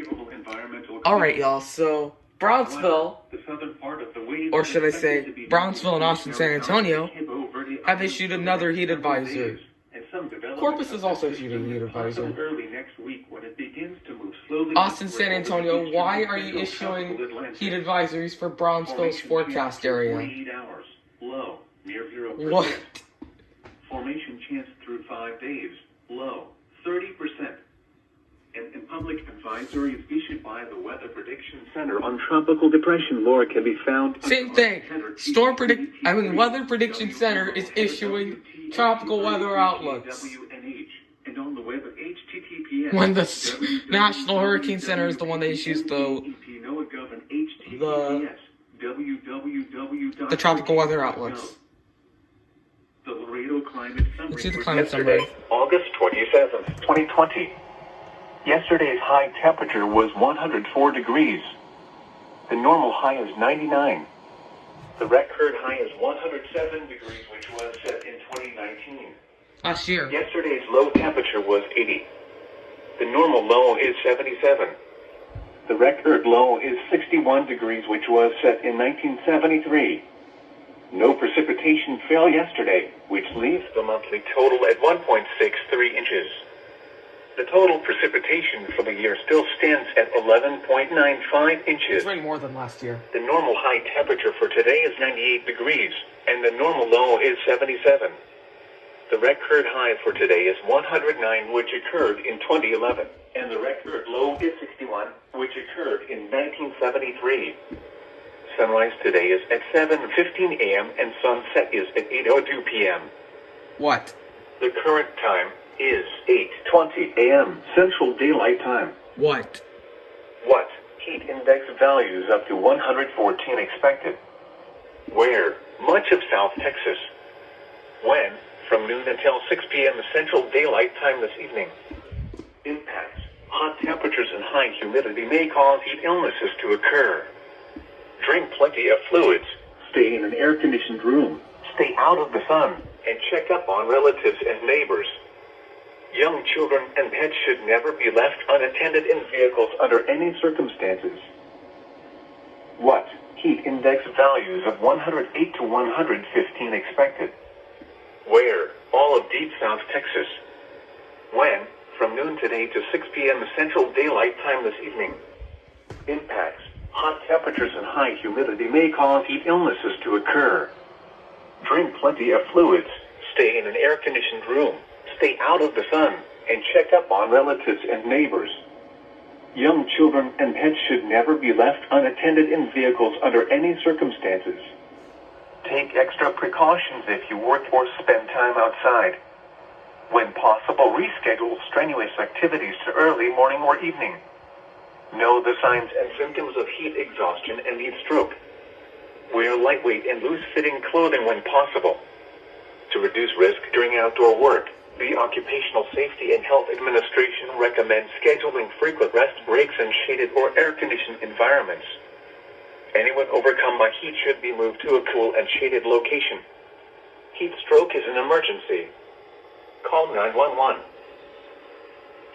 favorable environmental. Alright, y'all, so Brownsville, the southern part of the wave or should I is expected say to be Brownsville and Austin, San Antonio, Cabo Verde have issued another heat advisory. and some development Corpus has also of the issued a system heat is possible advisory. early next week when it begins to move slowly Austin, upward San over the Antonio, eastern why and are you central issuing tropical Atlantic. heat advisories for Brownsville's Formation forecast chance through area? 48 hours. Low, near 0%. What? Formation chance through 5 days. Low, 30%. And public advisories issued by the Weather Prediction Center on tropical depression lore can be found. Same thing. Weather Prediction Center is issuing tropical weather outlooks. And on the web at https. When the National Hurricane Center is the one that issues the tropical weather outlooks. The Laredo Climate Summary. Let's see the climate summary. August 27th, 2020. Yesterday's high temperature was 104 degrees. The normal high is 99. The record high is 107 degrees, which was set in 2019. Last year. Yesterday's low temperature was 80. The normal low is 77. The record low is 61 degrees, which was set in 1973. No precipitation fell yesterday, which leaves the monthly total at 1.63 inches. The total precipitation for the year still stands at 11.95 inches. It's way more than last year. The normal high temperature for today is 98 degrees, and the normal low is 77. The record high for today is 109, which occurred in 2011, and the record low is 61, which occurred in 1973. Sunrise today is at 7:15 a.m. and sunset is at 8:02 p.m. What? The current time is 8:20 a.m. Central Daylight Time. What? What? Heat index values up to 114 expected. Where? Much of South Texas. When? From noon until 6 p.m. Central Daylight Time this evening. Impacts. Hot temperatures and high humidity may cause heat illnesses to occur. Drink plenty of fluids. Stay in an air-conditioned room. Stay out of the sun. And check up on relatives and neighbors. Young children and pets should never be left unattended in vehicles under any circumstances. What? Heat index values of 108 to 115 expected. Where? All of deep South Texas. When? From noon today to 6 p.m. Central Daylight Time this evening. Impacts. Hot temperatures and high humidity may cause heat illnesses to occur. Drink plenty of fluids. Stay in an air-conditioned room. Stay out of the sun. And check up on relatives and neighbors. Young children and pets should never be left unattended in vehicles under any circumstances. Take extra precautions if you work or spend time outside. When possible, reschedule strenuous activities to early morning or evening. Know the signs and symptoms of heat exhaustion and heat stroke. Wear lightweight and loose-fitting clothing when possible. To reduce risk during outdoor work, the Occupational Safety and Health Administration recommends scheduling frequent rest breaks in shaded or air-conditioned environments. Anyone overcome by heat should be moved to a cool and shaded location. Heat stroke is an emergency. Call 911.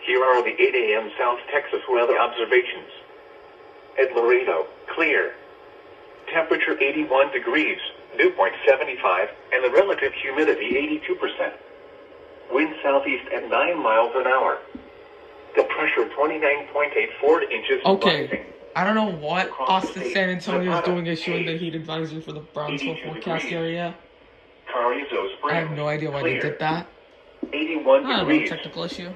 Here are the 8 a.m. South Texas weather observations. At Laredo, clear. Temperature 81 degrees, dew point 75, and the relative humidity 82%. Wind southeast at 9 miles an hour. The pressure 29.84 inches. Okay. Rising. I don't know what Across Austin, the San Antonio is Nevada, doing issuing the Hays, heat advisory for the Brownsville 82 forecast degrees. area. Carrizo Springs, I have no idea why they clear. did that. 81 I don't know, degrees. technical issue.